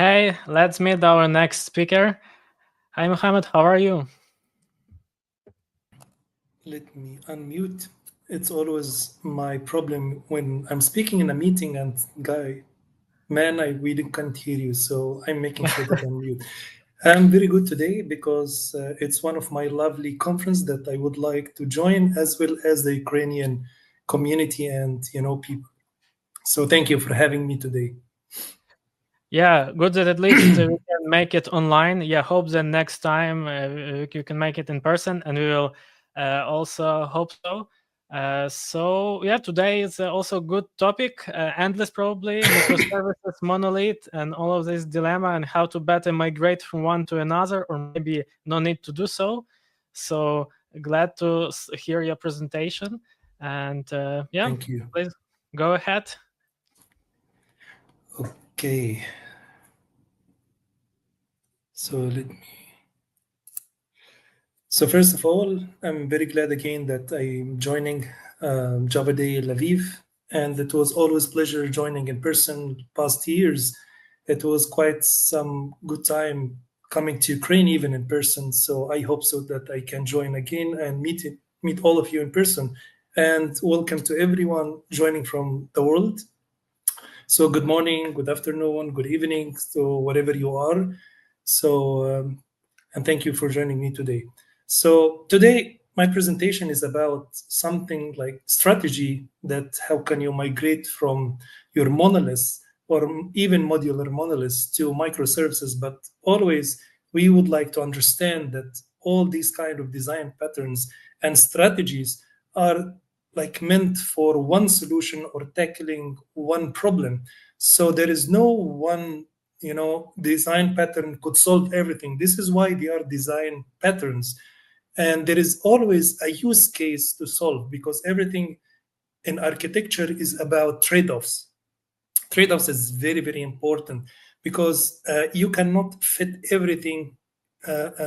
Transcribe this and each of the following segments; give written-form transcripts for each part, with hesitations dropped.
Hey, let's meet our next speaker. Hi, Mohamed. How are you? Let me unmute. It's always my problem when I'm speaking in a meeting and man, I really can't hear you. So I'm making sure that I'm mute. I'm very good today because it's one of my lovely conference that I would like to join, as well as the Ukrainian community and people. So thank you for having me today. Yeah, good that at least we can make it online. Yeah, hope that next time you can make it in person, and we will also hope so. So yeah, today is also a good topic, endless probably, microservices, monolith, and all of this dilemma, and how to better migrate from one to another, or maybe no need to do so. So glad to hear your presentation, and yeah, Thank you. please go ahead. Okay. So let me. So first of all, I'm very glad again that I'm joining JavaDay Lviv, and it was always pleasure joining in person. Past years, it was quite some good time coming to Ukraine even in person. So I hope so that I can join again and meet all of you in person. And welcome to everyone joining from the world. So good morning, good afternoon, good evening, so wherever you are. And thank you for joining me today. So today my presentation is about something like strategy, that how can you migrate from your monoliths or even modular monoliths to microservices. But always we would like to understand that all these kind of design patterns and strategies are like meant for one solution or tackling one problem. So there is no one design pattern could solve everything. This is why they are design patterns, and there is always a use case to solve, because everything in architecture is about trade-offs. Trade-offs is very, very important, because you cannot fit everything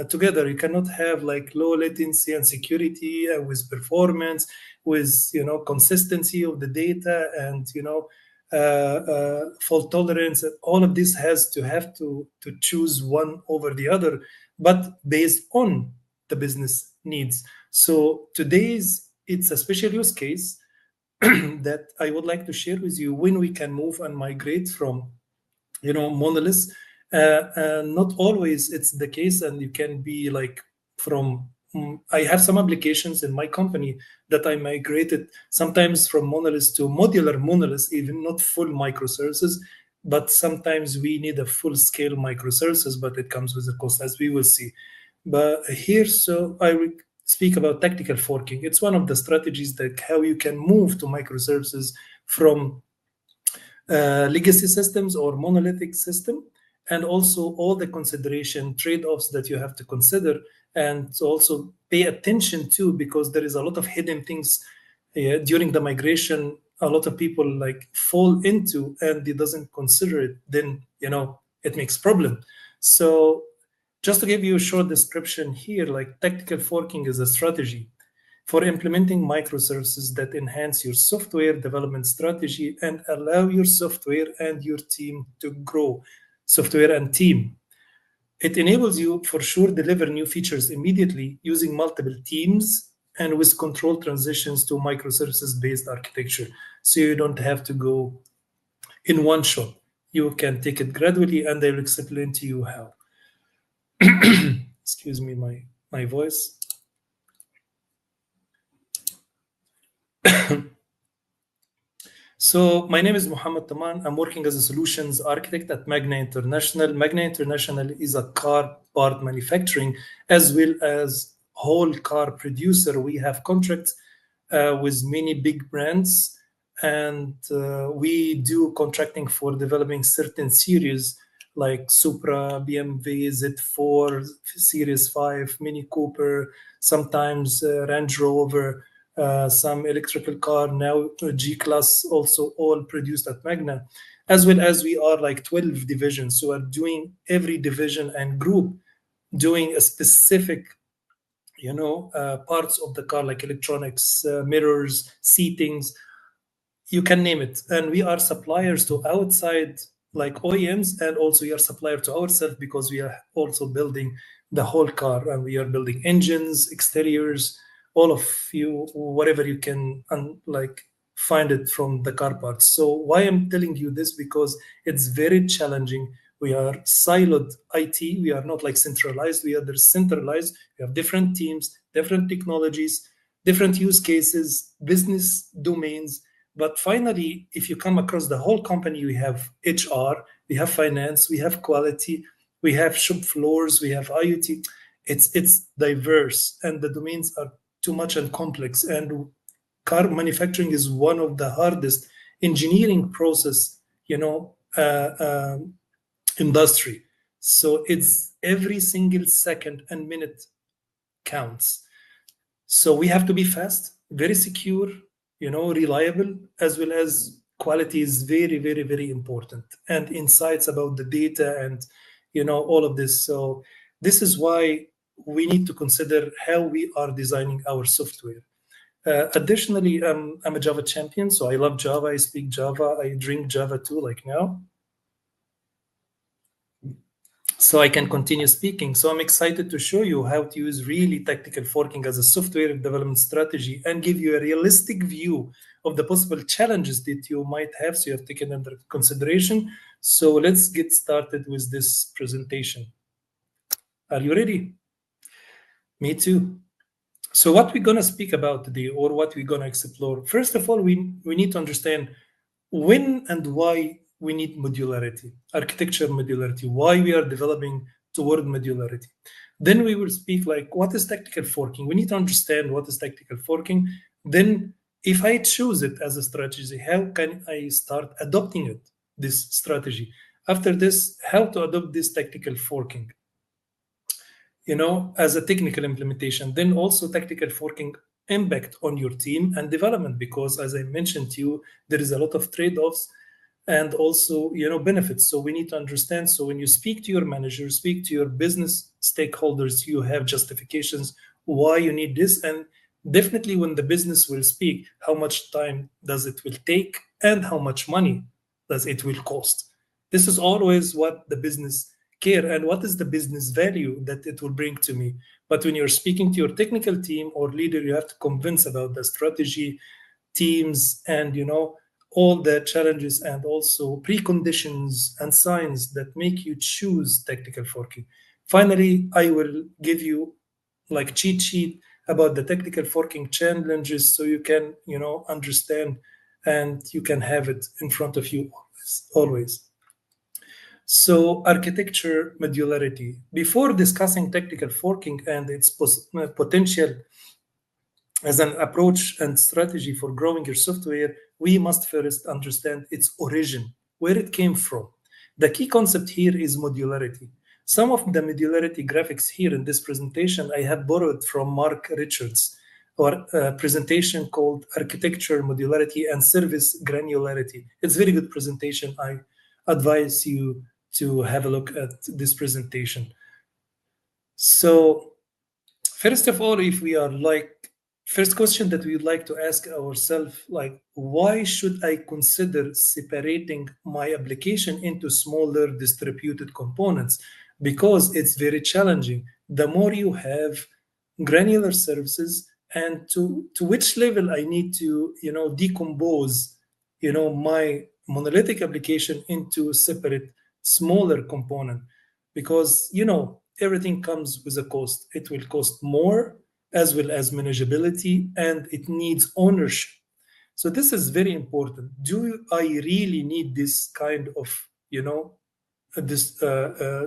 together. You cannot have like low latency and security with performance, with consistency of the data, and fault tolerance. All of this has to have to choose one over the other, but based on the business needs. So today's it's a special use case that I would like to share with you, when we can move and migrate from monoliths. Not always it's the case, and you can be like from I have some applications in my company that I migrated sometimes from monoliths to modular monoliths, even not full microservices, but sometimes we need a full scale microservices, but it comes with a cost, as we will see. But here, so I will speak about tactical forking. It's one of the strategies that how you can move to microservices from legacy systems or monolithic system, and also all the consideration trade-offs that you have to consider and also pay attention to, because there is a lot of hidden things during the migration. A lot of people like fall into, and they doesn't consider it, then it makes problem. So just to give you a short description here, like tactical forking is a strategy for implementing microservices that enhance your software development strategy and allow your software and your team to grow. Software and team. It enables you for sure deliver new features immediately using multiple teams and with control transitions to microservices based architecture. So you don't have to go in one shot. You can take it gradually, and I will explain to you how. Excuse me, my voice. So my name is Mohamed Taman. I'm working as a solutions architect at Magna International. Magna International is a car part manufacturing as well as whole car producer. We have contracts with many big brands, and we do contracting for developing certain series like Supra, BMW, Z4, Series 5, Mini Cooper, sometimes Range Rover, some electrical car, now G-Class, also all produced at Magna, as well as we are like 12 divisions. So we're doing every division and group doing a specific parts of the car, like electronics, mirrors, seatings, you can name it. And we are suppliers to outside like OEMs, and also we are supplier to ourselves because we are also building the whole car, and we are building engines, exteriors, all of you, whatever you can, like find it from the car parts. So why I'm telling you this, because it's very challenging. We are siloed IT. We are not like centralized. We are decentralized. We have different teams, different technologies, different use cases, business domains. But finally, if you come across the whole company, we have HR, we have finance, we have quality, we have shop floors, we have IoT. It's diverse, and the domains are too much and complex. And car manufacturing is one of the hardest engineering process, industry. So it's every single second and minute counts. So we have to be fast, very secure, reliable, as well as quality is very, very, very important. And insights about the data and, all of this. So this is why we need to consider how we are designing our software. Additionally, I'm a Java champion, so I love Java. I speak Java. I drink Java too, like now. So I can continue speaking. So I'm excited to show you how to use really tactical forking as a software development strategy and give you a realistic view of the possible challenges that you might have, so you have taken under consideration. So let's get started with this presentation. Are you ready? Me too. So what we're going to speak about today, or what we're going to explore, first of all, we need to understand when and why we need modularity, architecture modularity, why we are developing toward modularity. Then we will speak like, what is tactical forking? We need to understand what is tactical forking. Then if I choose it as a strategy, how can I start adopting it, this strategy? After this, how to adopt this tactical forking, as a technical implementation. Then also tactical forking impact on your team and development, because as I mentioned to you, there is a lot of trade-offs and also benefits. So we need to understand. So when you speak to your manager, speak to your business stakeholders, you have justifications why you need this. And definitely when the business will speak, how much time does it will take and how much money does it will cost. This is always what the business care and what is the business value that it will bring to me. But when you're speaking to your technical team or leader, you have to convince about the strategy, teams, and all the challenges and also preconditions and signs that make you choose tactical forking. Finally, I will give you like cheat sheet about the tactical forking challenges, so you can understand and you can have it in front of you always. So architecture modularity. Before discussing tactical forking and its potential as an approach and strategy for growing your software, we must first understand its origin, where it came from. The key concept here is modularity. Some of the modularity graphics here in this presentation I have borrowed from Mark Richards, or a presentation called Architecture Modularity and Service Granularity. It's a very good presentation. I advise you to have a look at this presentation. So first of all, if we are first question that we'd like to ask ourselves, like, why should I consider separating my application into smaller distributed components? Because it's very challenging. The more you have granular services, and to which level I need to, decompose, my monolithic application into separate, smaller component, because, everything comes with a cost. It will cost more, as well as manageability, and it needs ownership. So this is very important. Do I really need this kind of, this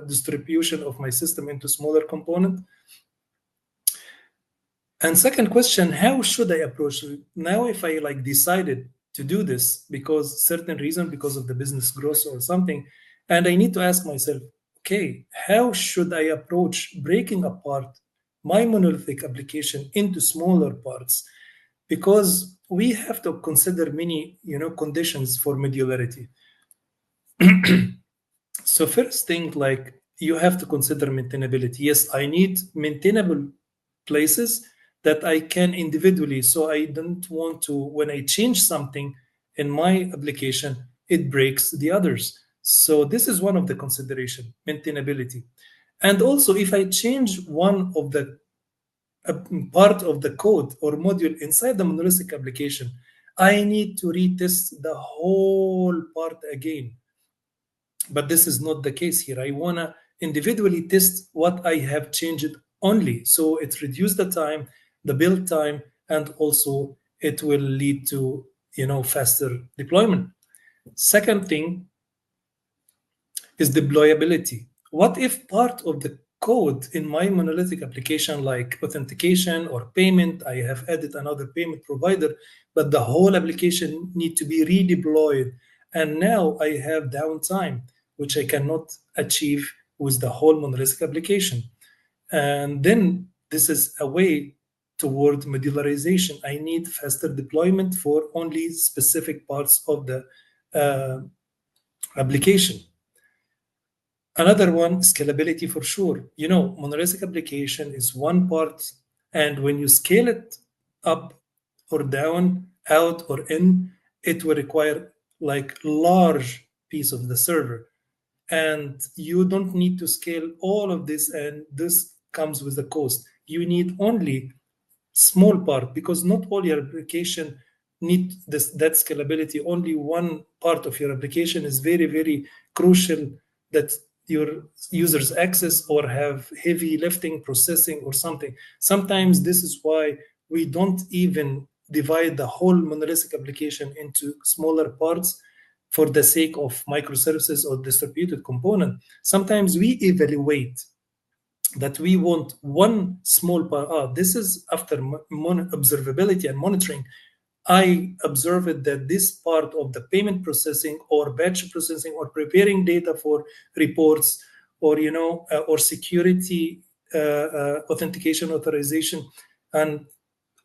distribution of my system into smaller component? And second question, how should I approach it? Now, if I decided to do this because certain reason, because of the business growth or something, and I need to ask myself, okay, how should I approach breaking apart my monolithic application into smaller parts? Because we have to consider many, conditions for modularity. So first thing, you have to consider maintainability. Yes, I need maintainable places that I can individually. So I don't want to, when I change something in my application, it breaks the others. So this is one of the consideration, maintainability. And also, if I change one of the part of the code or module inside the monolithic application, I need to retest the whole part again. But this is not the case here. I want to individually test what I have changed only. So it reduces the time, the build time, and also it will lead to faster deployment. Second thing is deployability. What if part of the code in my monolithic application, like authentication or payment, I have added another payment provider, but the whole application need to be redeployed, and now I have downtime, which I cannot achieve with the whole monolithic application. And then this is a way toward modularization. I need faster deployment for only specific parts of the application. Another one, scalability for sure. Monolithic application is one part, and when you scale it up or down, out or in, it will require like large piece of the server. And you don't need to scale all of this, and this comes with a cost. You need only small part, because not all your application need that scalability. Only one part of your application is very, very crucial that your users access or have heavy lifting, processing or something. Sometimes this is why we don't even divide the whole monolithic application into smaller parts for the sake of microservices or distributed component. Sometimes we evaluate that we want one small part. This is after observability and monitoring. I observed that this part of the payment processing or batch processing or preparing data for reports or or security authentication authorization, and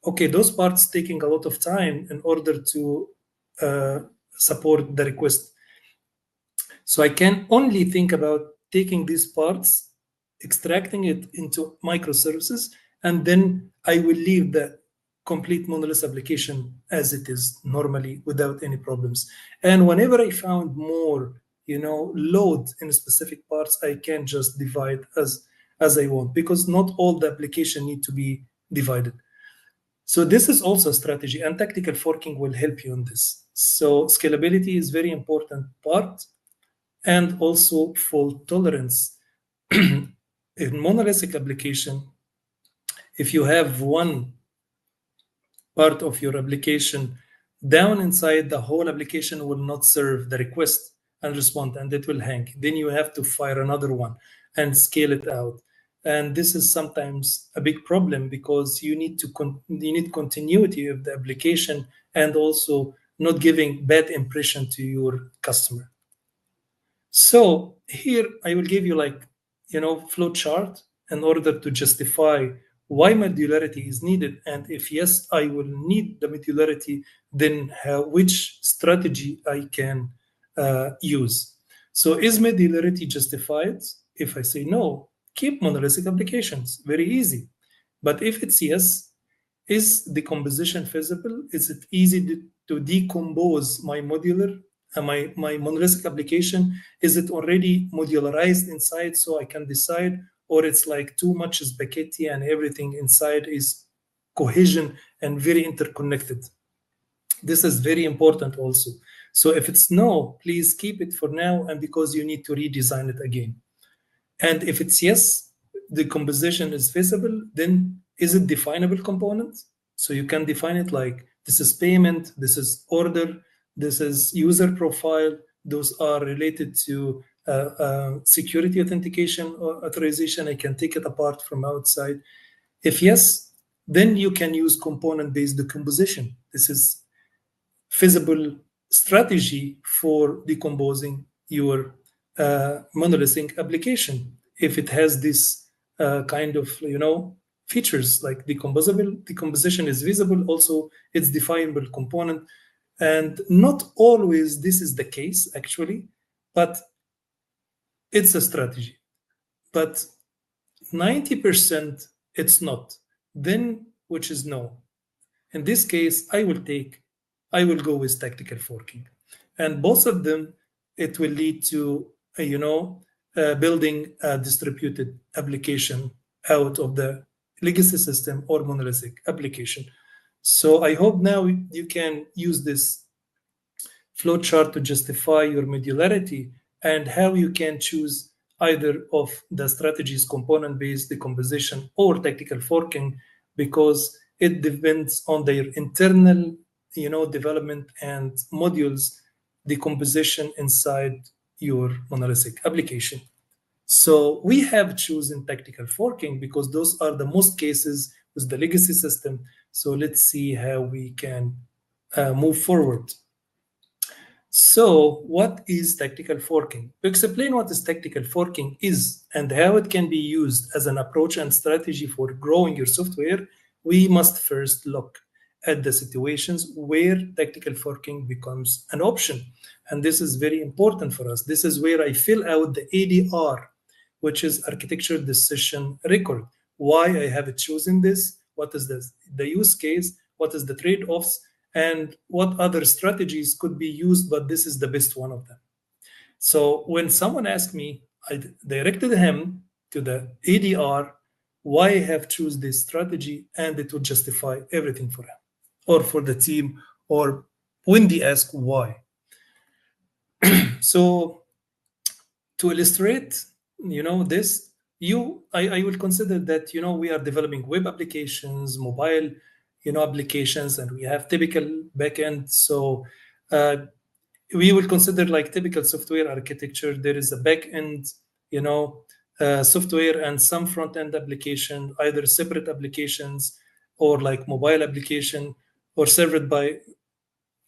okay, those parts taking a lot of time in order to support the request. So I can only think about taking these parts, extracting it into microservices, and then I will leave the complete monolith application as it is normally without any problems. And whenever I found more, load in specific parts, I can just divide as I want, because not all the application need to be divided. So this is also a strategy, and tactical forking will help you on this. So scalability is very important part, and also fault tolerance. In monolithic application, if you have one part of your application down inside, the whole application will not serve the request and respond, and it will hang. Then you have to fire another one and scale it out. And this is sometimes a big problem, because you need continuity of the application, and also not giving bad impression to your customer. So here I will give you flow chart in order to justify why modularity is needed, and if yes, I will need the modularity, then which strategy I can use. So is modularity justified? If I say no, keep monolithic applications, very easy. But if it's yes, is decomposition feasible? Is it easy to decompose my modular my monolithic application? Is it already modularized inside so I can decide, or it's like too much spaghetti and everything inside is cohesion and very interconnected? This is very important also. So if it's no, please keep it for now, and because you need to redesign it again. And if it's yes, the composition is feasible, then is it definable component? So you can define it like this is payment, this is order, this is user profile. Those are related to security authentication or authorization. I can take it apart from outside. If yes, then you can use component-based decomposition. This is feasible strategy for decomposing your monolithic application. If it has this kind of features like decomposition is visible, also it's definable component. And not always this is the case, actually, but it's a strategy. But 90% it's not. Then, which is no. In this case, I will go with tactical forking. And both of them it will lead to building a distributed application out of the legacy system or monolithic application. So I hope now you can use this flowchart to justify your modularity and how you can choose either of the strategies, component-based decomposition or tactical forking, because it depends on their internal development and modules decomposition inside your monolithic application. So we have chosen tactical forking because those are the most cases with the legacy system. So let's see how we can move forward. So what is tactical forking? To explain what is tactical forking is and how it can be used as an approach and strategy for growing your software, we must first look at the situations where tactical forking becomes an option. And this is very important for us. This is where I fill out the ADR, which is architecture decision record. Why I have chosen this, what is the use case, what is the trade-offs, and what other strategies could be used, but this is the best one of them. So when someone asked me, I directed him to the ADR, why I have choose this strategy, and it would justify everything for him or for the team, or when they ask why. So to illustrate, this, I will consider that, we are developing web applications, mobile, applications, and we have typical backend. So we will consider like typical software architecture. There is a backend, software and some front-end application, either separate applications or like mobile application, or served by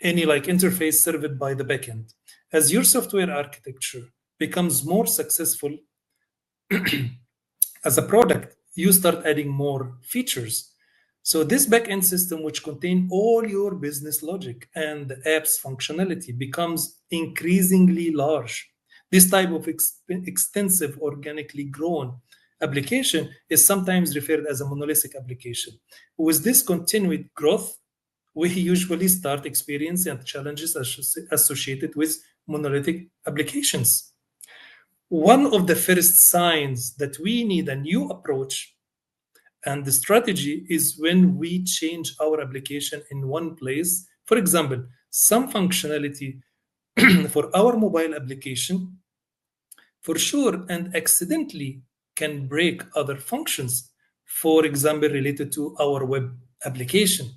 any like interface served by the backend. As your software architecture becomes more successful as a product, you start adding more features. So this backend system, which contain all your business logic and the app's functionality, becomes increasingly large. This type of extensive, organically grown application is sometimes referred as a monolithic application. With this continued growth, we usually start experiencing challenges associated with monolithic applications. One of the first signs that we need a new approach and the strategy is when we change our application in one place. For example, some functionality for our mobile application, for sure, and accidentally can break other functions, for example, related to our web application.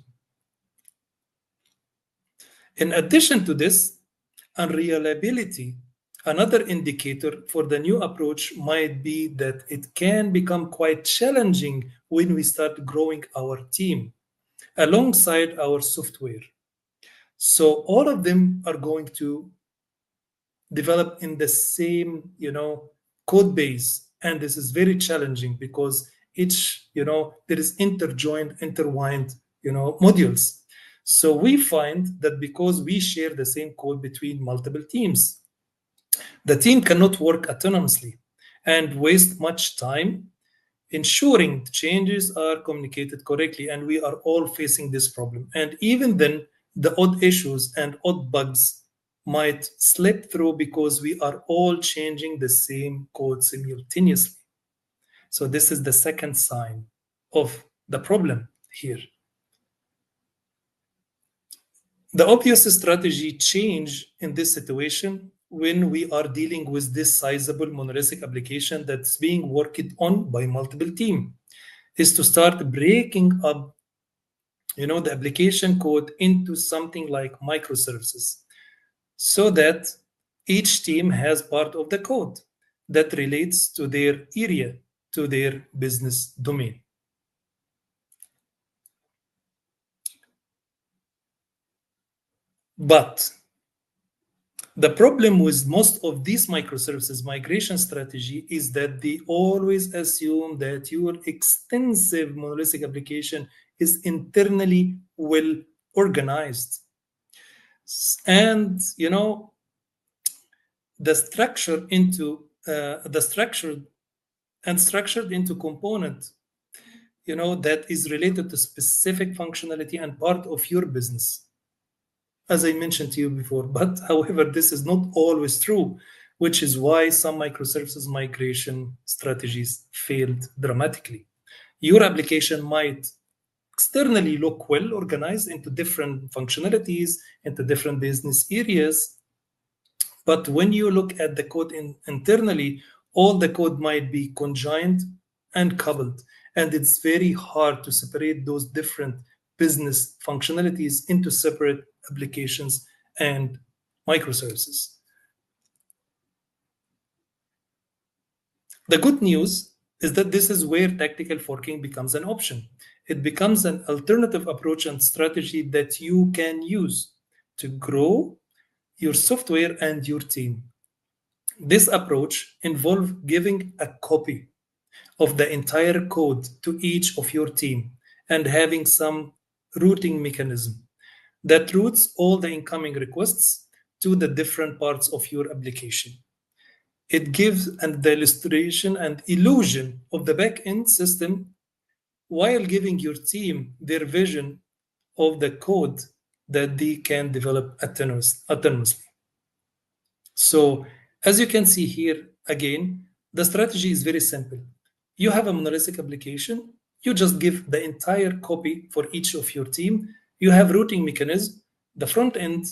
In addition to this, unreliability, another indicator for the new approach might be that it can become quite challenging when we start growing our team alongside our software. So all of them are going to develop in the same, code base. And this is very challenging because each, there is intertwined, modules. So we find that because we share the same code between multiple teams, the team cannot work autonomously and waste much time ensuring the changes are communicated correctly. And we are all facing this problem. And even then, the odd issues and odd bugs might slip through because we are all changing the same code simultaneously. So this is the second sign of the problem here. The obvious strategy change in this situation when we are dealing with this sizable monolithic application that's being worked on by multiple teams is to start breaking up, the application code into something like microservices so that each team has part of the code that relates to their area, to their business domain. But the problem with most of these microservices migration strategy is that they always assume that your extensive monolithic application is internally well organized. And, structured into component, that is related to specific functionality and part of your business. as I mentioned to you before. But however, this is not always true, which is why some microservices migration strategies failed dramatically. Your application might externally look well organized into different functionalities, into different business areas. But when you look at the code internally, all the code might be conjoined and coupled. And it's very hard to separate those different business functionalities into separate applications and microservices. The good news is that this is where tactical forking becomes an option. It becomes an alternative approach and strategy that you can use to grow your software and your team. This approach involves giving a copy of the entire code to each of your team and having some routing mechanism that routes all the incoming requests to the different parts of your application. It gives the illustration and illusion of the back-end system while giving your team their vision of the code that they can develop autonomously. So as you can see here, again, the strategy is very simple. You have a monolithic application. You just give the entire copy for each of your team. You have routing mechanism. The front end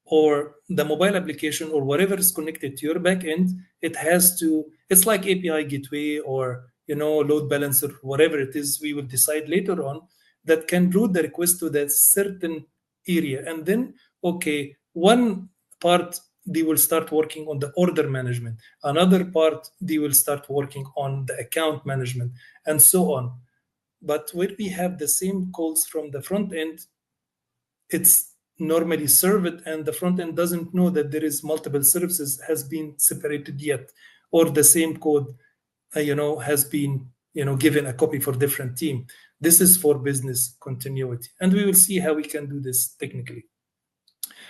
or the mobile application or whatever is connected to your backend, it's like API gateway or load balancer, whatever it is, we will decide later on, that can route the request to that certain area. And then, okay, one part they will start working on the order management. Another part, they will start working on the account management, and so on. But when we have the same calls from the front end, it's normally served, and the front end doesn't know that there is multiple services has been separated yet, or the same code, has been, given a copy for different team. This is for business continuity, and we will see how we can do this technically.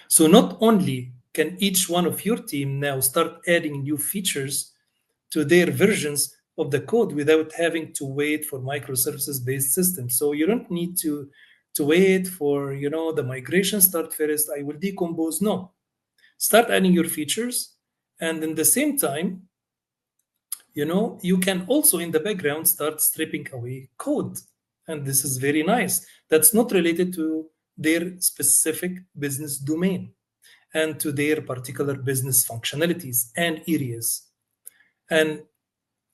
So not only can each one of your team now start adding new features to their versions of the code without having to wait for microservices-based systems. So you don't need to wait for, the migration start first, I will decompose. No. Start adding your features, and in the same time, you can also in the background start stripping away code. And this is very nice. That's not related to their specific business domain and to their particular business functionalities and areas. And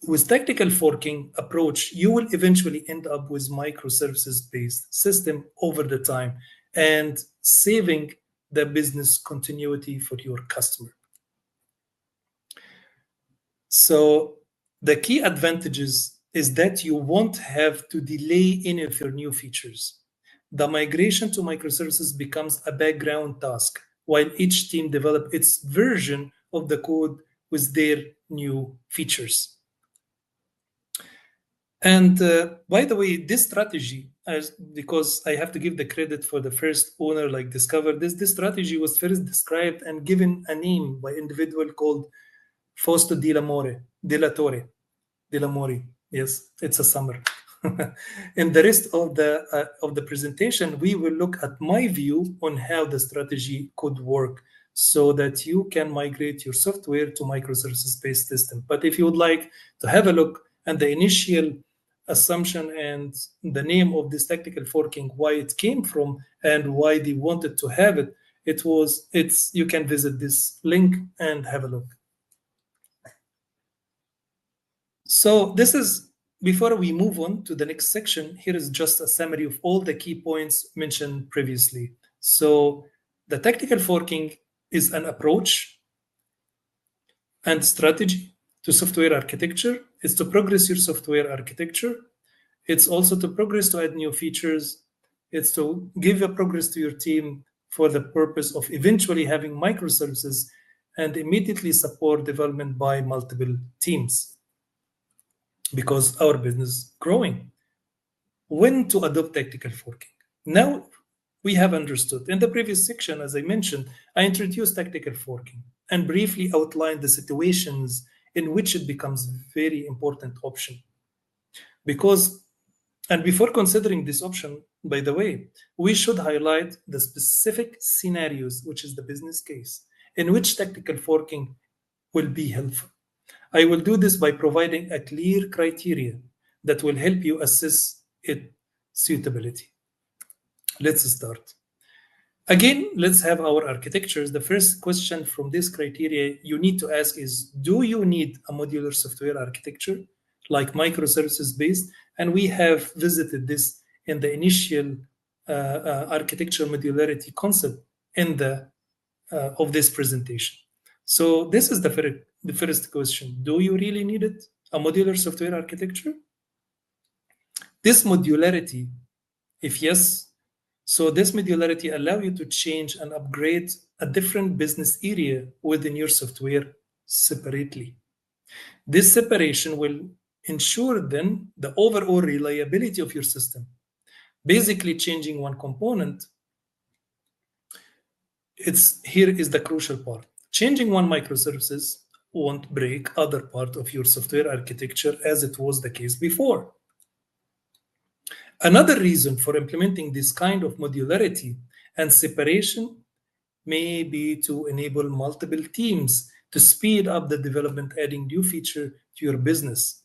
with tactical forking approach, you will eventually end up with microservices-based system over the time and saving the business continuity for your customer. So the key advantages is that you won't have to delay any of your new features. The migration to microservices becomes a background task while each team develops its version of the code with their new features. And by the way, this strategy, because I have to give the credit for the first owner, like Discover, this strategy was first described and given a name by an individual called Fausto Della Torre. Yes, it's a summer. In the rest of the presentation, we will look at my view on how the strategy could work so that you can migrate your software to microservices-based system. But if you would like to have a look at the initial assumption and the name of this tactical forking, why it came from and why they wanted to have it, you can visit this link and have a look. So this is, before we move on to the next section, here is just a summary of all the key points mentioned previously. So the tactical forking is an approach and strategy to software architecture. It's to progress your software architecture. It's also to progress to add new features. It's to give a progress to your team for the purpose of eventually having microservices and immediately support development by multiple teams, because our business is growing. When to adopt tactical forking? Now we have understood. In the previous section, as I mentioned, I introduced tactical forking and briefly outlined the situations in which it becomes very important option. Because And before considering this option, by the way, we should highlight the specific scenarios, which is the business case, in which tactical forking will be helpful. I will do this by providing a clear criteria that will help you assess its suitability. Let's start. Again, let's have our architectures. The first question from this criteria you need to ask is, do you need a modular software architecture like microservices based? And we have visited this in the initial architecture modularity concept in the of this presentation. So this is the first question. Do you really need it? A modular software architecture? This modularity, if yes, so this modularity allow you to change and upgrade a different business area within your software separately. This separation will ensure then the overall reliability of your system. Basically, changing one component, here is the crucial part. Changing one microservices won't break other part of your software architecture as it was the case before. Another reason for implementing this kind of modularity and separation may be to enable multiple teams to speed up the development, adding new feature to your business,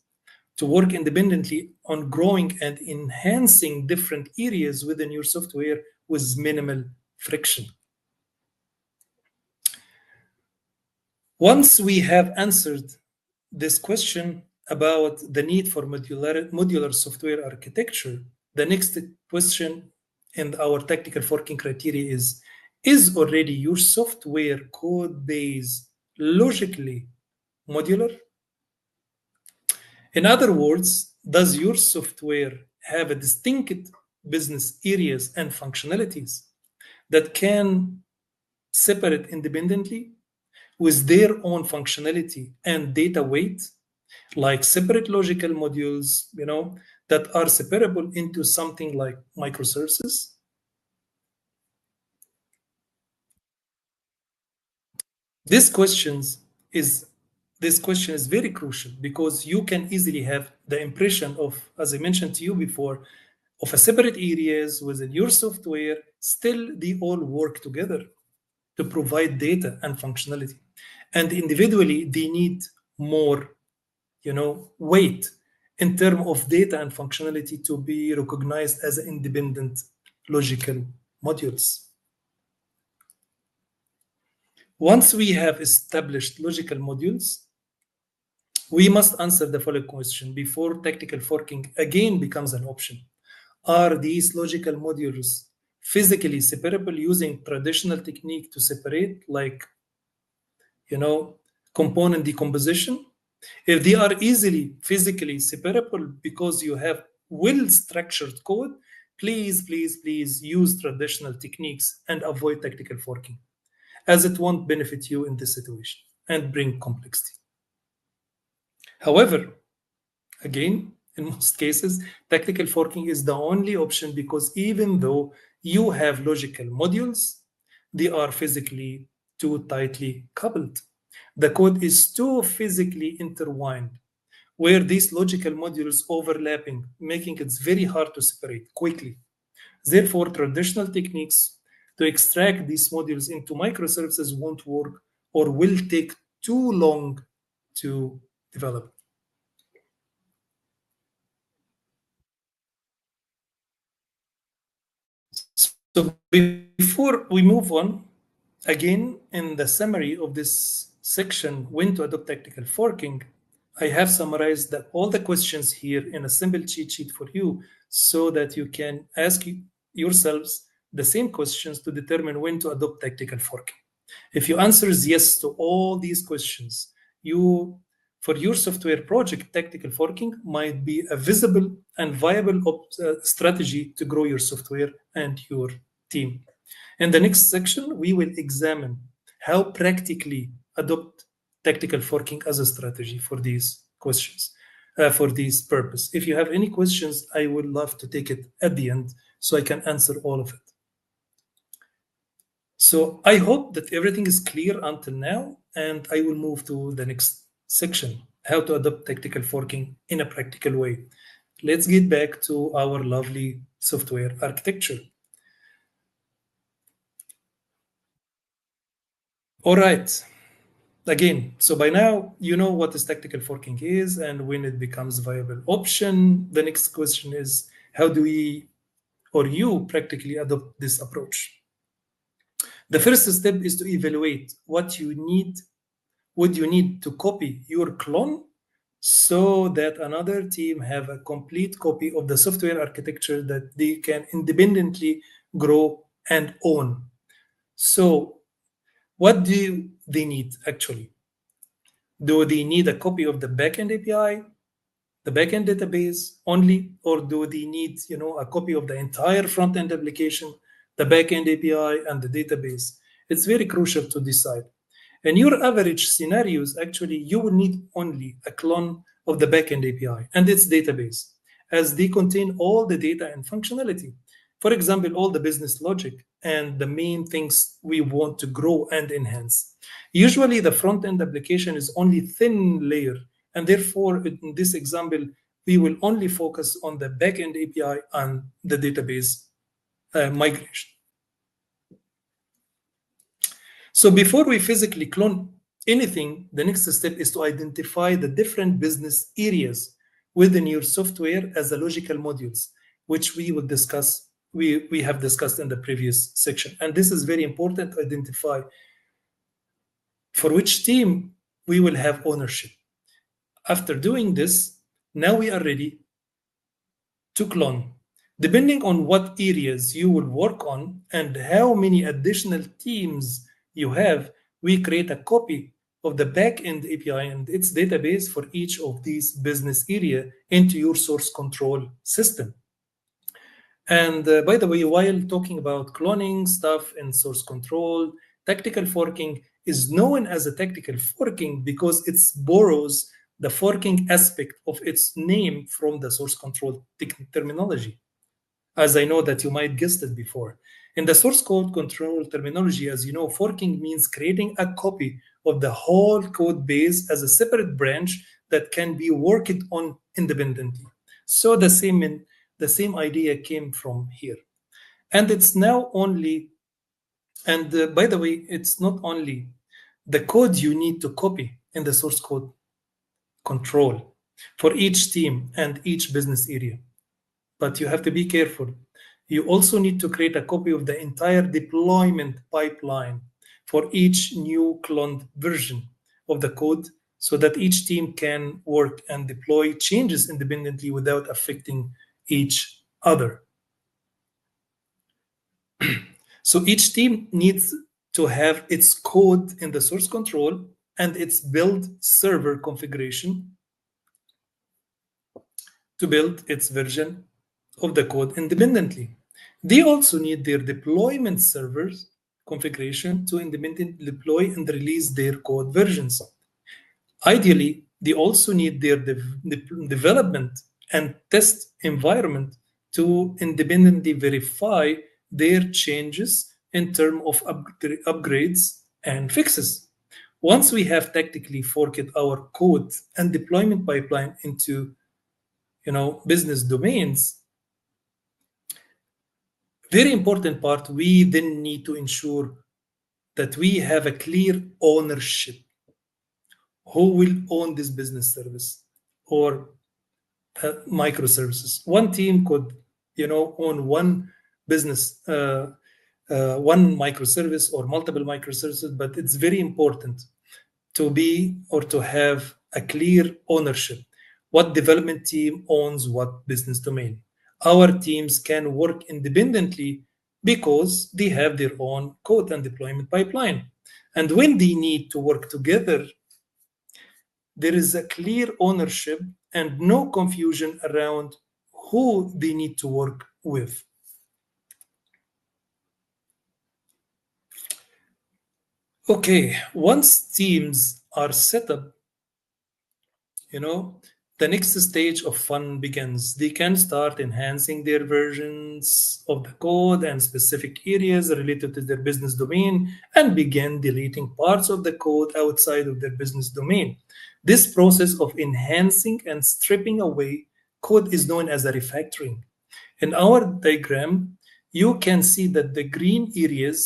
to work independently on growing and enhancing different areas within your software with minimal friction. Once we have answered this question about the need for modular software architecture, the next question in our tactical forking criteria is already your software code base logically modular? In other words, does your software have a distinct business areas and functionalities that can separate independently with their own functionality and data weight, like separate logical modules, that are separable into something like microservices? This question is very crucial because you can easily have the impression of, as I mentioned to you before, of a separate areas within your software. Still, they all work together to provide data and functionality. And individually, they need more, weight in terms of data and functionality to be recognized as independent logical modules. Once we have established logical modules, we must answer the following question before tactical forking again becomes an option. Are these logical modules physically separable using traditional technique to separate, like, component decomposition? If they are easily physically separable because you have well-structured code, please use traditional techniques and avoid tactical forking, as it won't benefit you in this situation and bring complexity. However, again, in most cases, tactical forking is the only option because even though you have logical modules, they are physically too tightly coupled. The code is too physically intertwined, where these logical modules overlapping, making it very hard to separate quickly. Therefore, traditional techniques to extract these modules into microservices won't work or will take too long to develop. So before we move on, again, in the summary of this section, when to adopt tactical forking, I have summarized all the questions here in a simple cheat sheet for you so that you can ask yourselves the same questions to determine when to adopt tactical forking. If you answer yes to all these questions, for your software project, tactical forking might be a visible and viable strategy to grow your software and your team. In the next section, we will examine how practically adopt tactical forking as a strategy for these questions, for this purpose. If you have any questions, I would love to take it at the end so I can answer all of it. So I hope that everything is clear until now, and I will move to the next section, how to adopt tactical forking in a practical way. let's get back to our lovely software architecture. All right. Again, so by now you know what is tactical forking is and when it becomes a viable option. The next question is, how do we or you practically adopt this approach? The first step is to evaluate what you need. Would you need to copy your clone so that another team have a complete copy of the software architecture that they can independently grow and own? So what do they need actually? Do they need a copy of the backend API, the backend database only, or do they need, a copy of the entire front-end application, the backend API, and the database? It's very crucial to decide. In your average scenarios, actually, you will need only a clone of the backend API and its database, as they contain all the data and functionality. For example, all the business logic and the main things we want to grow and enhance. Usually, the front-end application is only thin layer, and therefore, in this example, we will only focus on the backend API and the database migration. So before we physically clone anything, the next step is to identify the different business areas within your software as the logical modules, which we will discuss. We have discussed in the previous section. And this is very important to identify for which team we will have ownership. After doing this, now we are ready to clone. Depending on what areas you will work on and how many additional teams you have, we create a copy of the backend API and its database for each of these business area into your source control system. And by the way, while talking about cloning stuff in source control, tactical forking is known as a tactical forking because it borrows the forking aspect of its name from the source control terminology. As I know that you might guessed it before. In the source code control terminology, as you know, forking means creating a copy of the whole code base as a separate branch that can be worked on independently. So the same idea came from here. And it's now only, and by the way, it's not only the code you need to copy in the source code control for each team and each business area. But you have to be careful. You also need to create a copy of the entire deployment pipeline for each new cloned version of the code so that each team can work and deploy changes independently without affecting each other. So each team needs to have its code in the source control and its build server configuration to build its version of the code independently. They also need their deployment servers configuration to independently deploy and release their code versions. Ideally, they also need their development and test environment to independently verify their changes in terms of upgrades and fixes. Once we have tactically forked our code and deployment pipeline into business domains, very important part, we then need to ensure that we have a clear ownership. Who will own this business service or microservices? One team could, own one business, one microservice or multiple microservices, but it's very important to be or to have a clear ownership. What development team owns what business domain? Our teams can work independently because they have their own code and deployment pipeline. And when they need to work together, there is a clear ownership and no confusion around who they need to work with. Okay, once teams are set up, the next stage of fun begins. They can start enhancing their versions of the code and specific areas related to their business domain and begin deleting parts of the code outside of their business domain. This process of enhancing and stripping away code is known as a refactoring. In our diagram, you can see that the green areas,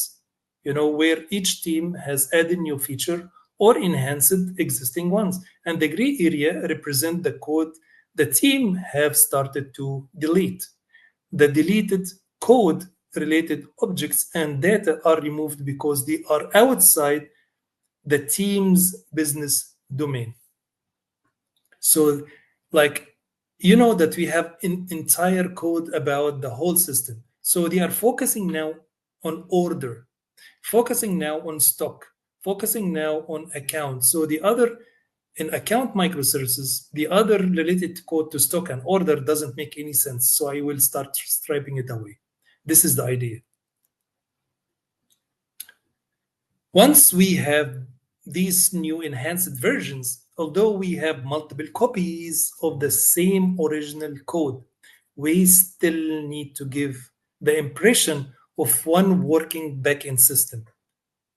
where each team has added new feature or enhanced existing ones. And the gray area represent the code the team have started to delete. The deleted code related objects and data are removed because they are outside the team's business domain. So, like, that we have entire code about the whole system. So they are focusing now on order, focusing now on stock, focusing now on account. So the other in account microservices, the other related code to stock and order doesn't make any sense. So I will start striping it away. This is the idea. Once we have these new enhanced versions, although we have multiple copies of the same original code, we still need to give the impression of one working backend system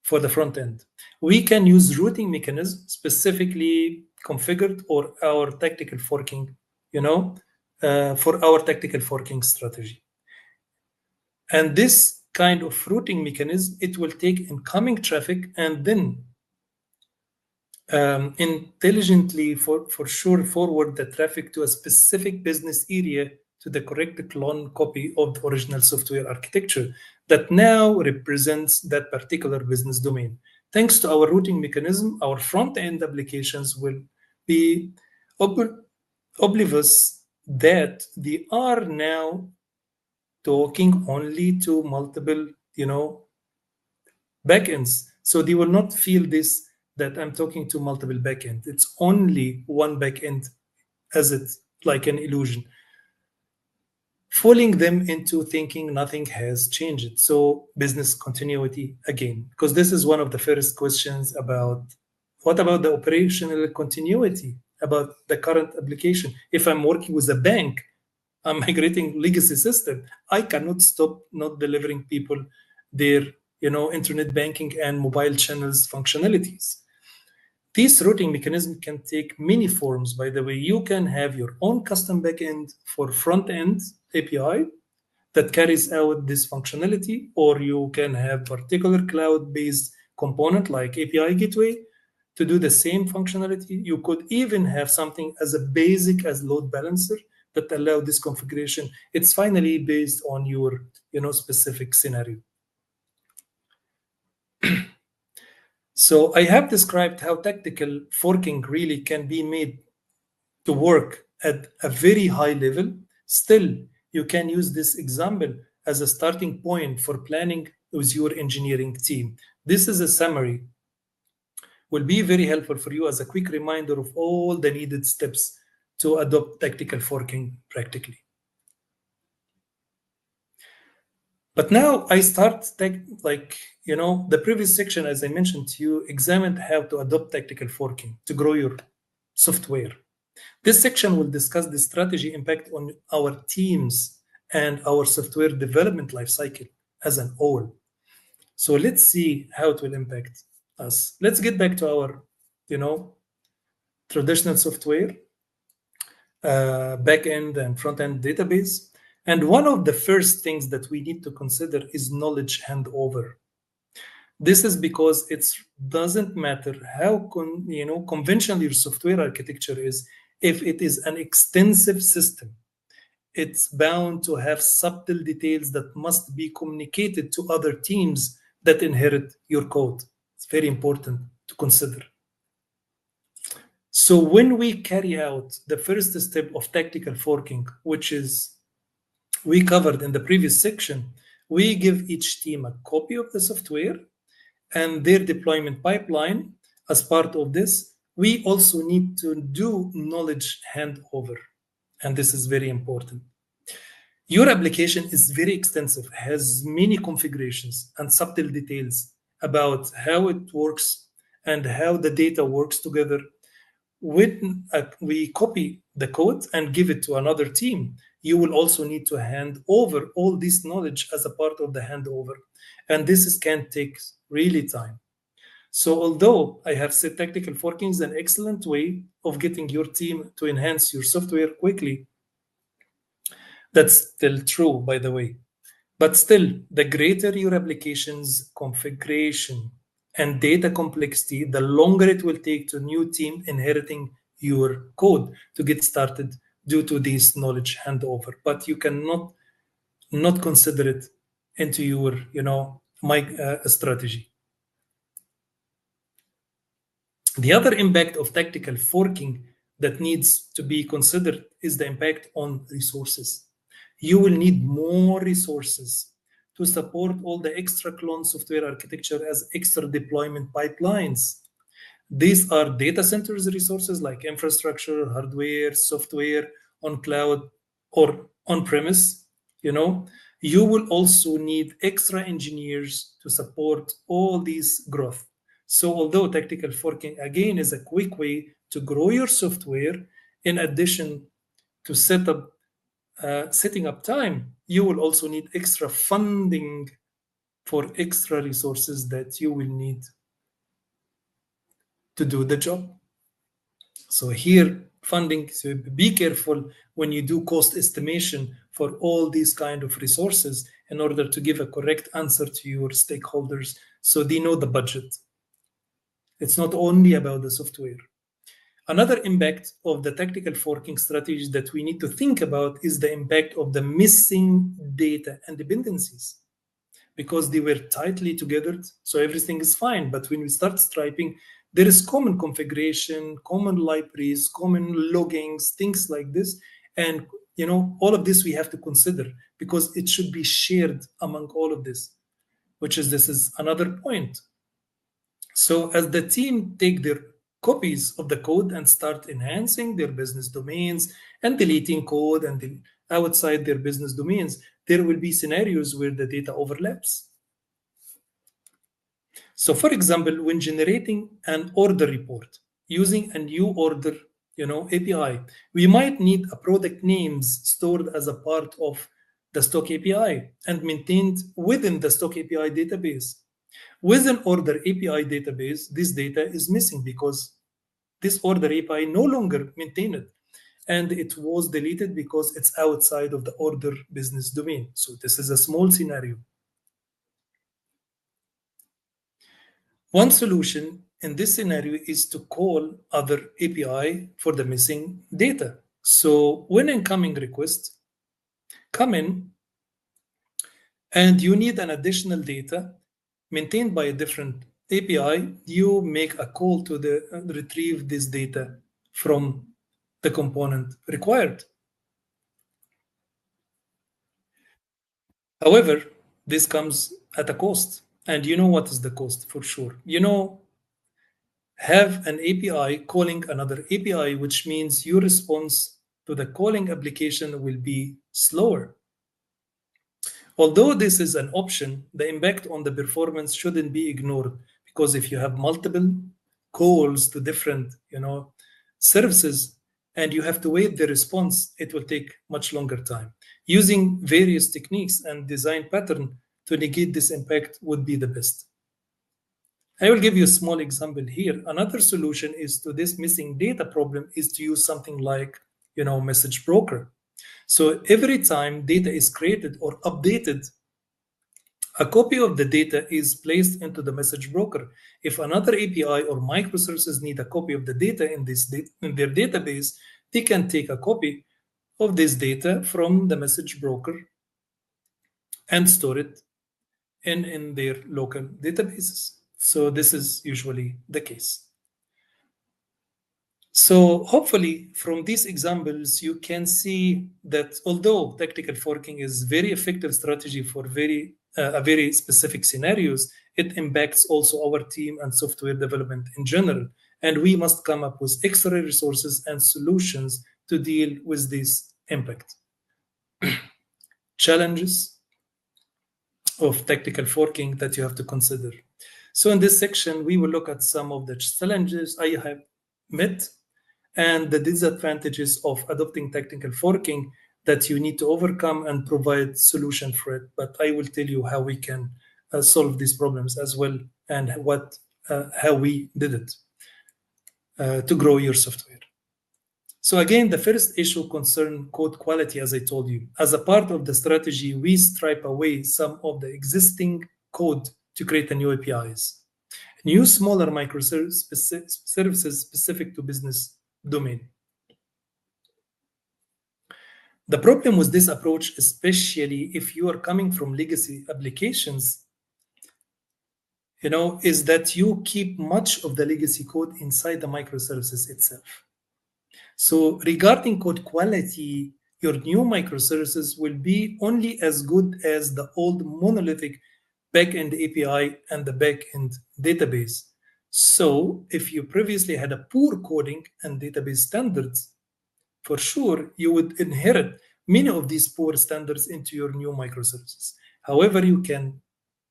for the front end. We can use routing mechanism specifically configured or our tactical forking, for our tactical forking strategy. And this kind of routing mechanism, it will take incoming traffic and then intelligently for sure forward the traffic to a specific business area to the correct clone copy of the original software architecture that now represents that particular business domain. Thanks to our routing mechanism, our front-end applications will be oblivious that they are now talking only to multiple, backends. So they will not feel this, that I'm talking to multiple backends. It's only one backend, as it's like an illusion, fooling them into thinking nothing has changed. So business continuity again, because this is one of the first questions about what about the operational continuity about the current application. If I'm working with a bank, I'm migrating legacy system, I cannot stop not delivering people their internet banking and mobile channels functionalities. This routing mechanism can take many forms. By the way, you can have your own custom backend for front-end API that carries out this functionality, or you can have particular cloud-based component like API gateway to do the same functionality. You could even have something as a basic as load balancer that allow this configuration. It's finally based on your specific scenario. So I have described how tactical forking really can be made to work at a very high level. Still, you can use this example as a starting point for planning with your engineering team. This is a summary. Will be very helpful for you as a quick reminder of all the needed steps to adopt tactical forking practically. But now I start the previous section, as I mentioned to you, examined how to adopt tactical forking to grow your software. This section will discuss the strategy impact on our teams and our software development lifecycle as an whole. So let's see how it will impact us. Let's get back to our, traditional software, back-end and front-end database. And one of the first things that we need to consider is knowledge handover. This is because it doesn't matter how conventional your software architecture is. If it is an extensive system, it's bound to have subtle details that must be communicated to other teams that inherit your code. It's very important to consider. So when we carry out the first step of tactical forking, which is we covered in the previous section, we give each team a copy of the software and their deployment pipeline. As part of this, we also need to do knowledge handover. And this is very important. Your application is very extensive, has many configurations and subtle details about how it works and how the data works together. When we copy the code and give it to another team, you will also need to hand over all this knowledge as a part of the handover. And this can take really time. So although I have said tactical forking is an excellent way of getting your team to enhance your software quickly, That's still true, by the way. But still, the greater your application's configuration and data complexity, the longer it will take to new team inheriting your code to get started due to this knowledge handover. But you cannot not consider it into your, strategy. The other impact of tactical forking that needs to be considered is the impact on resources. You will need more resources to support all the extra clone software architecture as extra deployment pipelines. These are data centers resources like infrastructure, hardware, software on cloud or on premise. You will also need extra engineers to support all these growth. So although tactical forking again is a quick way to grow your software, in addition to setting up time, you will also need extra funding for extra resources that you will need to do the job. So here, funding, so be careful when you do cost estimation for all these kind of resources in order to give a correct answer to your stakeholders so they know the budget. It's not only about the software. Another impact of the tactical forking strategy that we need to think about is the impact of the missing data and dependencies, because they were tightly together, so everything is fine. But when we start striping, there is common configuration, common libraries, common loggings, things like this. And all of this we have to consider because it should be shared among all of this, this is another point. So as the team take their copies of the code and start enhancing their business domains and deleting code and outside their business domains, there will be scenarios where the data overlaps. So for example, when generating an order report using a new order API, we might need a product names stored as a part of the stock API and maintained within the stock API database. With an order API database, this data is missing because this order API no longer maintained it, and it was deleted because it's outside of the order business domain. So this is a small scenario. One solution in this scenario is to call other API for the missing data. So when incoming requests come in and you need an additional data maintained by a different API, you make a call to retrieve this data from the component required. However, this comes at a cost. And you know what is the cost for sure. Have an API calling another API, which means your response to the calling application will be slower. Although this is an option, the impact on the performance shouldn't be ignored, because if you have multiple calls to different services and you have to wait the response, it will take much longer time. Using various techniques and design pattern to negate this impact would be the best. I will give you a small example here. Another solution is to this missing data problem is to use something like message broker. So every time data is created or updated, a copy of the data is placed into the message broker. If another API or microservices need a copy of the data in their database, they can take a copy of this data from the message broker and store it in their local databases. So this is usually the case. So hopefully from these examples, you can see that although tactical forking is very effective strategy for very specific scenarios, it impacts also our team and software development in general. And we must come up with extra resources and solutions to deal with this impact. Challenges of tactical forking that you have to consider. So in this section, we will look at some of the challenges I have met and the disadvantages of adopting tactical forking that you need to overcome and provide solution for it. But I will tell you how we can solve these problems as well and how we did it to grow your software. So again, the first issue concerned code quality, as I told you. As a part of the strategy, we stripe away some of the existing code to create a new APIs. New smaller microservices specific to business domain. The problem with this approach, especially if you are coming from legacy applications, is that you keep much of the legacy code inside the microservices itself. So regarding code quality, your new microservices will be only as good as the old monolithic backend API and the backend database. So if you previously had a poor coding and database standards, for sure you would inherit many of these poor standards into your new microservices. However, you can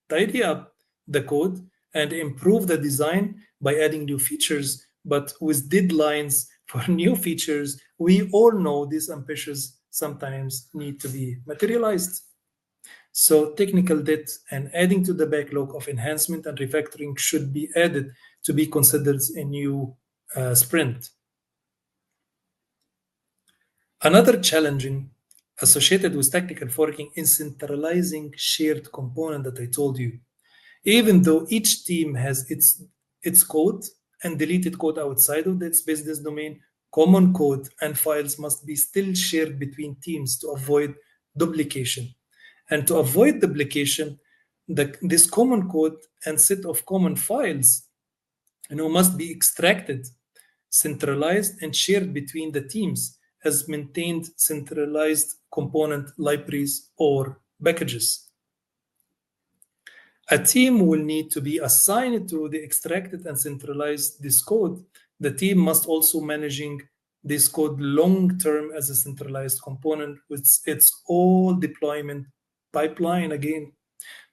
tidy up the code and improve the design by adding new features, but with deadlines for new features, we all know these ambitions sometimes need to be materialized. So technical debt and adding to the backlog of enhancement and refactoring should be added to be considered a new sprint. Another challenging associated with tactical forking is centralizing shared component that I told you. Even though each team has its code and deleted code outside of its business domain, common code and files must be still shared between teams to avoid duplication. And to avoid duplication, this common code and set of common files must be extracted, centralized, and shared between the teams as maintained centralized component libraries or packages. A team will need to be assigned to the extracted and centralized this code. The team must also managing this code long-term as a centralized component with its all deployment pipeline. Again,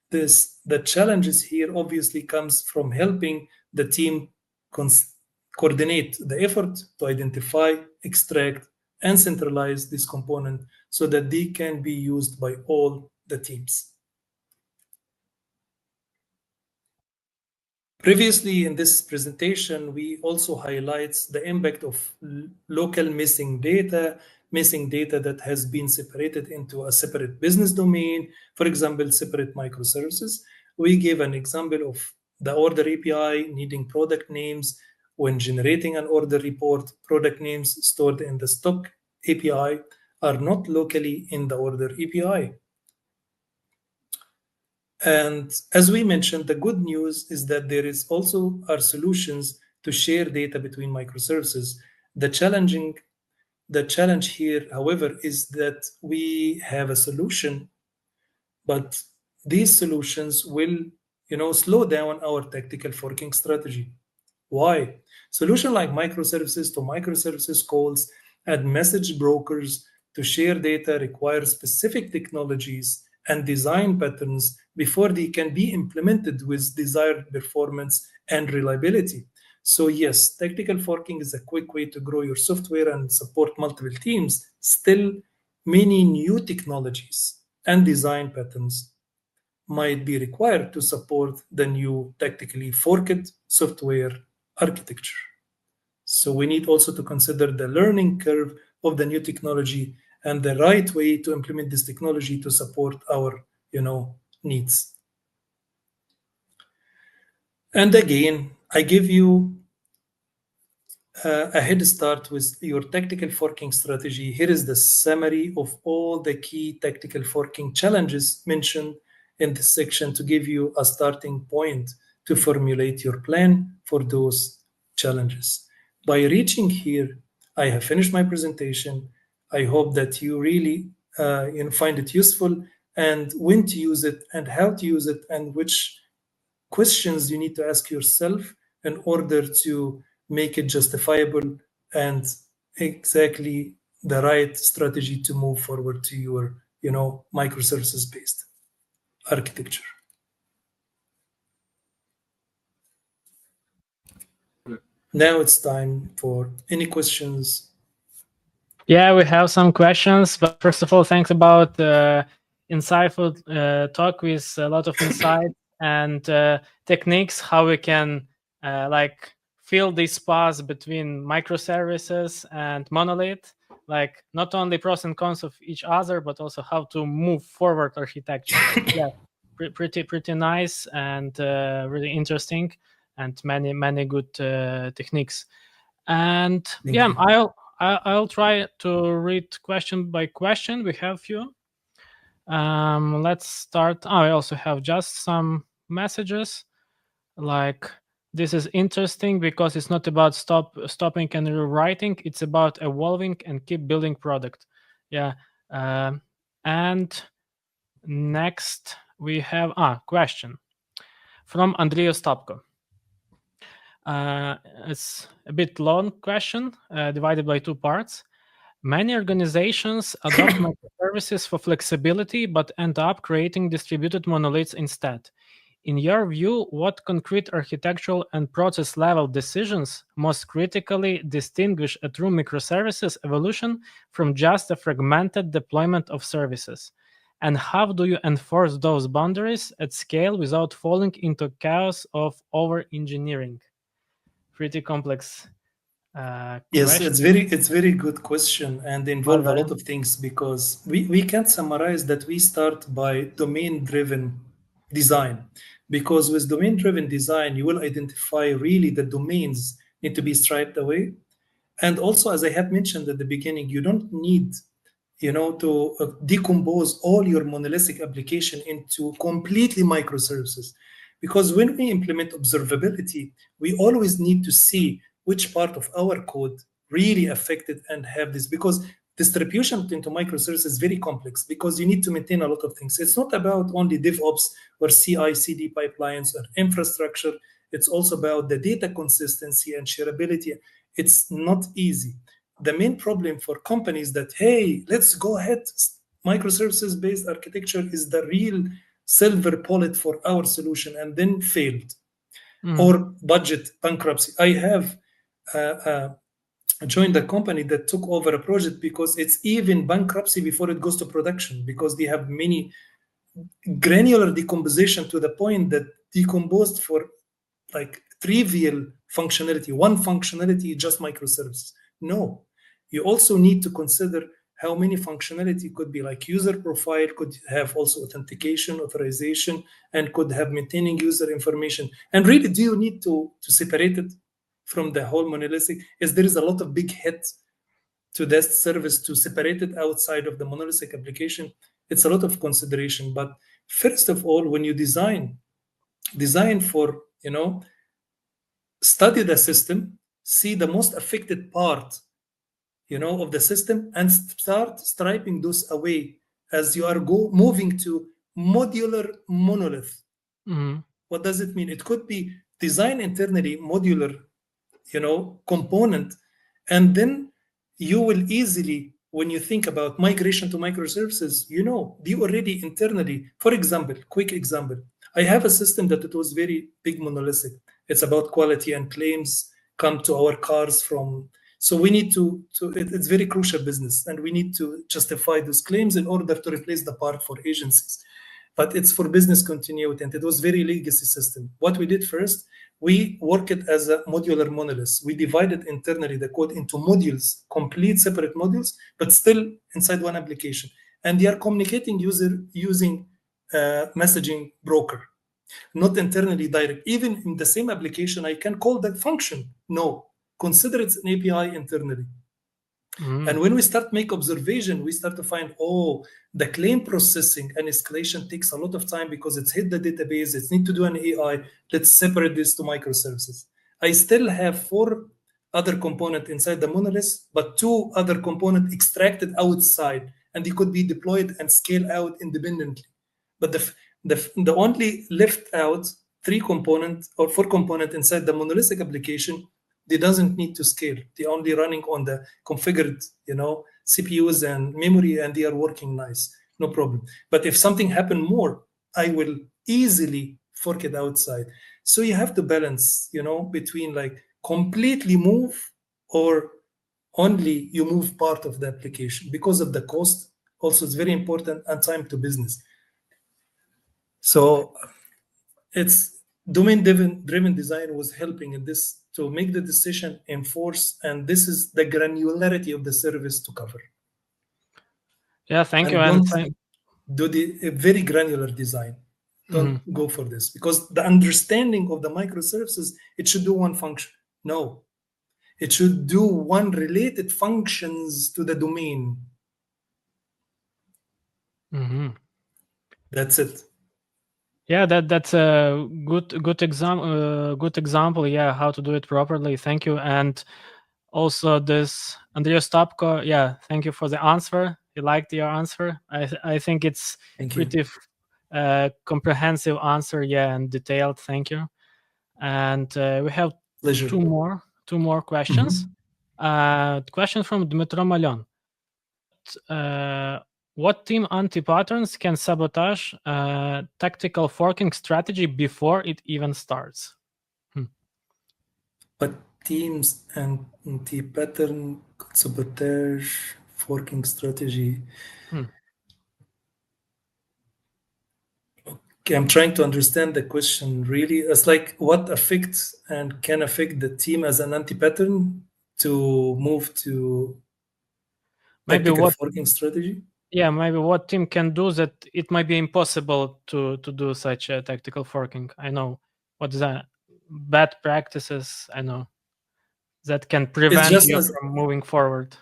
the challenges here obviously comes from helping the team coordinate the effort to identify, extract, and centralize this component so that they can be used by all the teams. Previously in this presentation, we also highlight the impact of local missing data that has been separated into a separate business domain, for example, separate microservices. We gave an example of the order API needing product names. When generating an order report, product names stored in the stock API are not locally in the order API. And as we mentioned, the good news is that there is also are solutions to share data between microservices. The challenge here, however, is that we have a solution, but these solutions will, slow down our tactical forking strategy. Why? Solution like microservices to microservices calls and message brokers to share data require specific technologies and design patterns before they can be implemented with desired performance and reliability. So yes, tactical forking is a quick way to grow your software and support multiple teams. Still, many new technologies and design patterns might be required to support the new tactically forked software architecture. So we need also to consider the learning curve of the new technology and the right way to implement this technology to support our, needs. And again, I give you a head start with your tactical forking strategy. Here is the summary of all the key tactical forking challenges mentioned in this section to give you a starting point to formulate your plan for those challenges. By reaching here, I have finished my presentation. I hope that you really find it useful and when to use it and how to use it and which questions you need to ask yourself in order to make it justifiable and exactly the right strategy to move forward to your, microservices-based architecture. Now it's time for any questions. Yeah, we have some questions, but first of all, thanks about insightful talk with a lot of insight and techniques how we can fill this path between microservices and monolith, like not only pros and cons of each other, but also how to move forward architecture. Yeah, pretty nice and really interesting, and many good techniques. And Thank yeah, you. I'll try to read question by question. We have few. Let's start. I also have just some messages. Like, this is interesting because it's not about stopping and rewriting. It's about evolving and keep building product. Yeah. And next we have question from Andrei Ostapko. It's a bit long question, divided by two parts. Many organizations adopt microservices for flexibility, but end up creating distributed monoliths instead. In your view, what concrete architectural and process level decisions most critically distinguish a true microservices evolution from just a fragmented deployment of services? And how do you enforce those boundaries at scale without falling into chaos of over-engineering? Pretty complex Yes, question. it's very good question and involve a lot of things because we can summarize that we start by domain-driven design. Because with domain-driven design, you will identify really the domains need to be striped away. And also, as I have mentioned at the beginning, you don't need to decompose all your monolithic application into completely microservices. Because when we implement observability, we always need to see which part of our code really affected and have this. Because distribution into microservices is very complex because you need to maintain a lot of things. It's not about only DevOps or CI/CD pipelines or infrastructure. It's also about the data consistency and shareability. It's not easy. The main problem for companies that, hey, let's go ahead, microservices based architecture is the real silver bullet for our solution, and then failed. Or budget bankruptcy. I have joined a company that took over a project because it's even bankruptcy before it goes to production, because they have many granular decomposition to the point that decomposed for like trivial functionality, one functionality, just microservices. No, you also need to consider how many functionality could be like user profile, could have also authentication, authorization, and could have maintaining user information. And really, do you need to separate it from the whole monolithic? Is there is a lot of big hits to that service to separate it outside of the monolithic application? It's a lot of consideration. But first of all, when you design for, study the system, see the most affected part, of the system, and start striping those away as you are moving to modular monolith. What does it mean? It could be design internally modular, component, and then you will easily, when you think about migration to microservices, you already internally, for example, quick example, I have a system that it was very big monolithic. It's about quality and claims come to our cars from. So we need to it's very crucial business, and we need to justify those claims in order to replace the part for agencies. But it's for business continuity, and it was very legacy system. What we did first, we work it as a modular monolith. We divided internally the code into modules, complete separate modules, but still inside one application. And they are communicating using messaging broker, not internally direct. Even in the same application, I can call that function. No, consider it's an API internally. And when we start make observation, we start to find, the claim processing and escalation takes a lot of time because it's hit the database, it's need to do an AI. Let's separate this to microservices. I still have 4 other components inside the monolith, but 2 other components extracted outside, and they could be deployed and scale out independently. But the only left out 3 components or 4 components inside the monolithic application, they doesn't need to scale. They're only running on the configured, CPUs and memory, and they are working nice, no problem. But if something happen more, I will easily fork it outside. So you have to balance, between like completely move or only you move part of the application because of the cost. Also, it's very important, and time to business. So it's domain-driven design was helping in this to make the decision, enforce, and this is the granularity of the service to cover. Yeah, thank you. And don't do a very granular design. Don't go for this, because the understanding of the microservices, it should do one function. No, it should do one related functions to the domain. That's it. Yeah, that's a good example. Good example. Yeah, how to do it properly. Thank you. And also this Andreas Stopko. Yeah, thank you for the answer. You liked your answer. I think it's pretty comprehensive answer. Yeah, and detailed. Thank you. And we have Pleasure. two more questions. Question from Dmitro Malyon. What team anti-patterns can sabotage tactical forking strategy before it even starts? But teams and anti-pattern sabotage forking strategy. Okay, I'm trying to understand the question really. It's like what affects and can affect the team as an anti-pattern to move to tactical forking strategy? Yeah, maybe what team can do that it might be impossible to do such a tactical forking. I know what's that bad practices. I know that can prevent you from moving forward.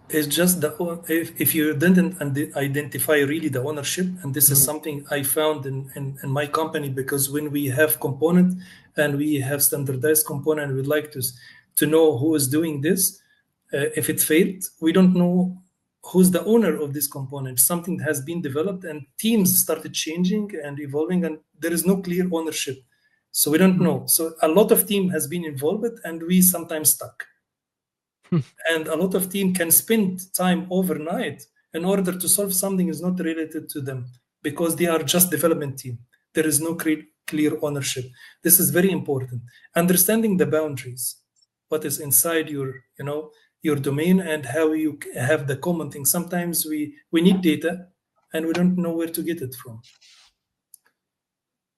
It's just if you didn't identify really the ownership, and this is something I found in my company, because when we have component and we have standardized component, we'd like to know who is doing this. If it failed, we don't know who's the owner of this component. Something has been developed and teams started changing and evolving, and there is no clear ownership. So we don't know. So a lot of team has been involved and we sometimes stuck. And a lot of team can spend time overnight in order to solve something is not related to them, because they are just development team. There is no clear ownership. This is very important. Understanding the boundaries, what is inside your domain, and how you have the common thing. Sometimes we need data and we don't know where to get it from.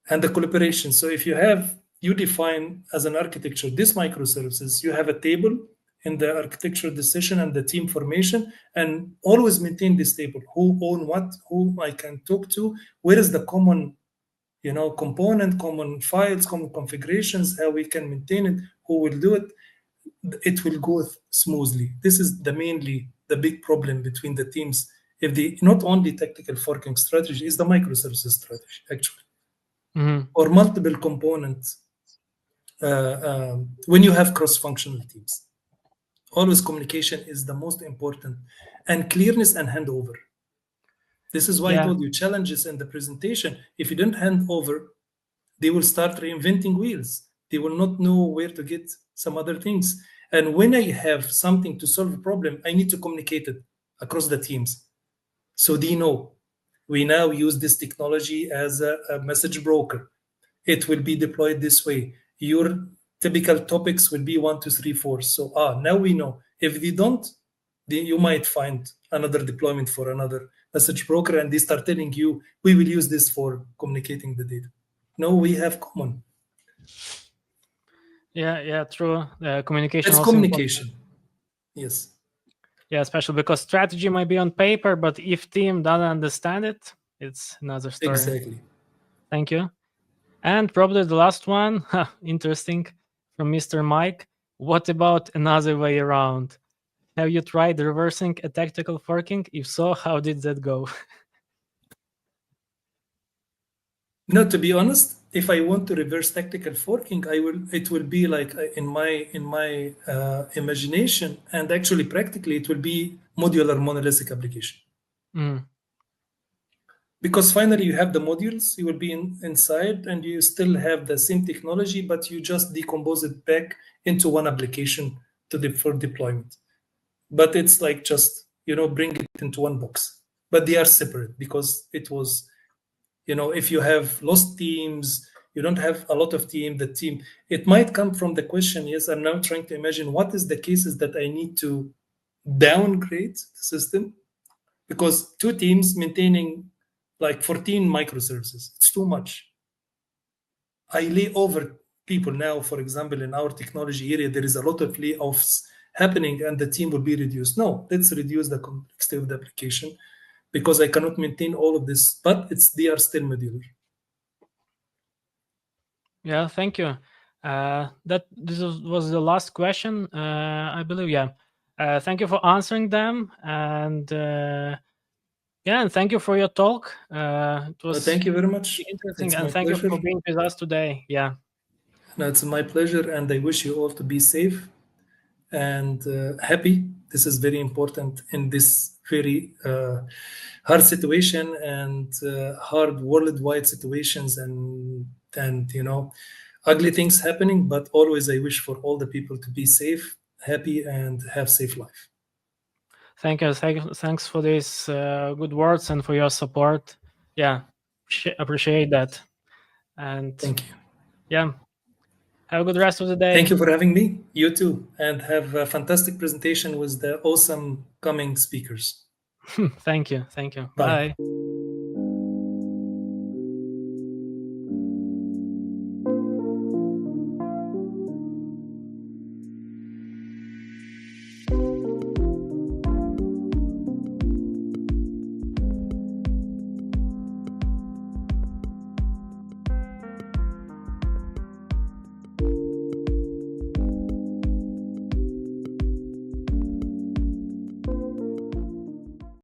And the collaboration. So if you define as an architecture this microservices, you have a table in the architecture decision and the team formation, and always maintain this table. Who own what, who I can talk to, where is the common component, common files, common configurations, how we can maintain it, who will do it. It will go smoothly. This is mainly the big problem between the teams. If the not only tactical forking strategy is the microservices strategy, actually, or multiple components. When you have cross-functional teams, always communication is the most important, and clearness and handover. This is why I told you challenges in the presentation. If you don't hand over, they will start reinventing wheels. They will not know where to get some other things. And when I have something to solve a problem, I need to communicate it across the teams. So they know we now use this technology as a message broker. It will be deployed this way. Your typical topics will be 1, 2, 3, 4. So now we know. If they don't, you might find another deployment for another message broker, and they start telling you, we will use this for communicating the data. No, we have common. Yeah, true. Communication. It's communication. Important. Yes. Yeah, especially because strategy might be on paper, but if team doesn't understand it, it's another story. Exactly. Thank you. And probably the last one, interesting, from Mr. Mike. What about another way around? Have you tried reversing a tactical forking? If so, how did that go? No, to be honest, if I want to reverse tactical forking, it will be like in my imagination, and actually practically it will be modular monolithic application. Because finally you have the modules, you will be inside, and you still have the same technology, but you just decompose it back into one application for deployment. But it's like just bring it into one box. But they are separate, because it was if you have lost teams, you don't have a lot of the team. It might come from the question, yes, I'm now trying to imagine what is the cases that I need to downgrade the system, because 2 teams maintaining like 14 microservices, it's too much. I lay over people now. For example, in our technology area, there is a lot of layoffs happening and the team will be reduced. No, let's reduce the complexity of the application, because I cannot maintain all of this, but they are still modular. Yeah, thank you. This was the last question, I believe. Yeah. Thank you for answering them, and and thank you for your talk. It was Thank you very much. interesting, It's and my thank you pleasure. for being with us today. Yeah. No, it's my pleasure, and I wish you all to be safe and happy. This is very important in this very hard situation and hard worldwide situations, and ugly things happening. But always, I wish for all the people to be safe, happy, and have safe life. Thank you. Thanks for these good words and for your support. Yeah, appreciate that. And Thank you. yeah, have a good rest of the day. Thank you for having me. You too, and have a fantastic presentation with the awesome coming speakers. Thank you. Thank you. Bye. Bye.